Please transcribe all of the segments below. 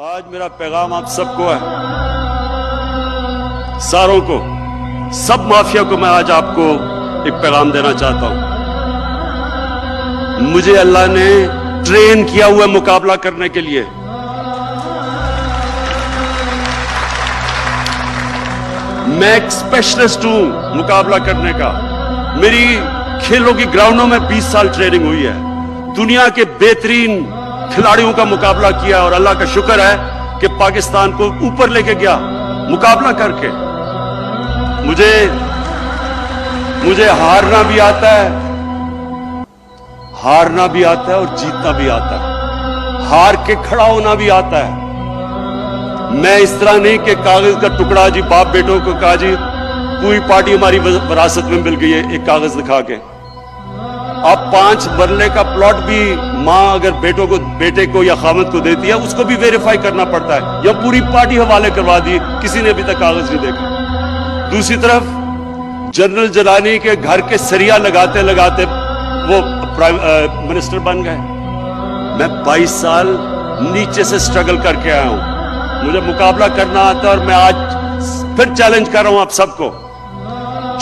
آج میرا پیغام آپ سب کو ہے، ساروں کو، سب مافیا کو میں آج آپ کو ایک پیغام دینا چاہتا ہوں۔ مجھے اللہ نے ٹرین کیا ہوا ہے مقابلہ کرنے کے لیے۔ میں ایک اسپیشلسٹ ہوں مقابلہ کرنے کا۔ میری کھیلوں کی گراؤنڈوں میں 20 سال ٹریننگ ہوئی ہے، دنیا کے بہترین کھلاڑیوں کا مقابلہ کیا، اور اللہ کا شکر ہے کہ پاکستان کو اوپر لے کے گیا مقابلہ کر کے۔ مجھے ہارنا بھی آتا ہے، ہارنا بھی آتا ہے اور جیتنا بھی آتا ہے، ہار کے کھڑا ہونا بھی آتا ہے۔ میں اس طرح نہیں کہ کاغذ کا ٹکڑا جی باپ بیٹوں کو کہا جی پوری پارٹی ہماری وراثت میں مل گئی ہے ایک کاغذ دکھا کے۔ اب 5 مرلے کا پلاٹ بھی ماں اگر بیٹے کو یا خامد کو دیتی ہے اس کو بھی ویریفائی کرنا پڑتا ہے، یا پوری پارٹی حوالے کروا دی، کسی نے ابھی تک کاغذ نہیں دیکھا۔ دوسری طرف جنرل جیلانی کے گھر کے سریا لگاتے لگاتے وہ منسٹر بن گئے۔ میں 22 سال نیچے سے سٹرگل کر کے آیا ہوں، مجھے مقابلہ کرنا آتا ہے، اور میں آج پھر چیلنج کر رہا ہوں آپ سب کو،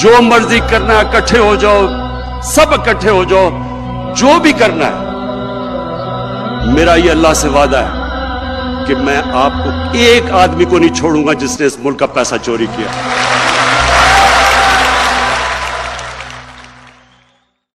جو مرضی کرنا ہے اکٹھے ہو جاؤ، سب اکٹھے ہو جاؤ، جو بھی کرنا ہے۔ میرا یہ اللہ سے وعدہ ہے کہ میں آپ کو ایک آدمی کو نہیں چھوڑوں گا جس نے اس ملک کا پیسہ چوری کیا۔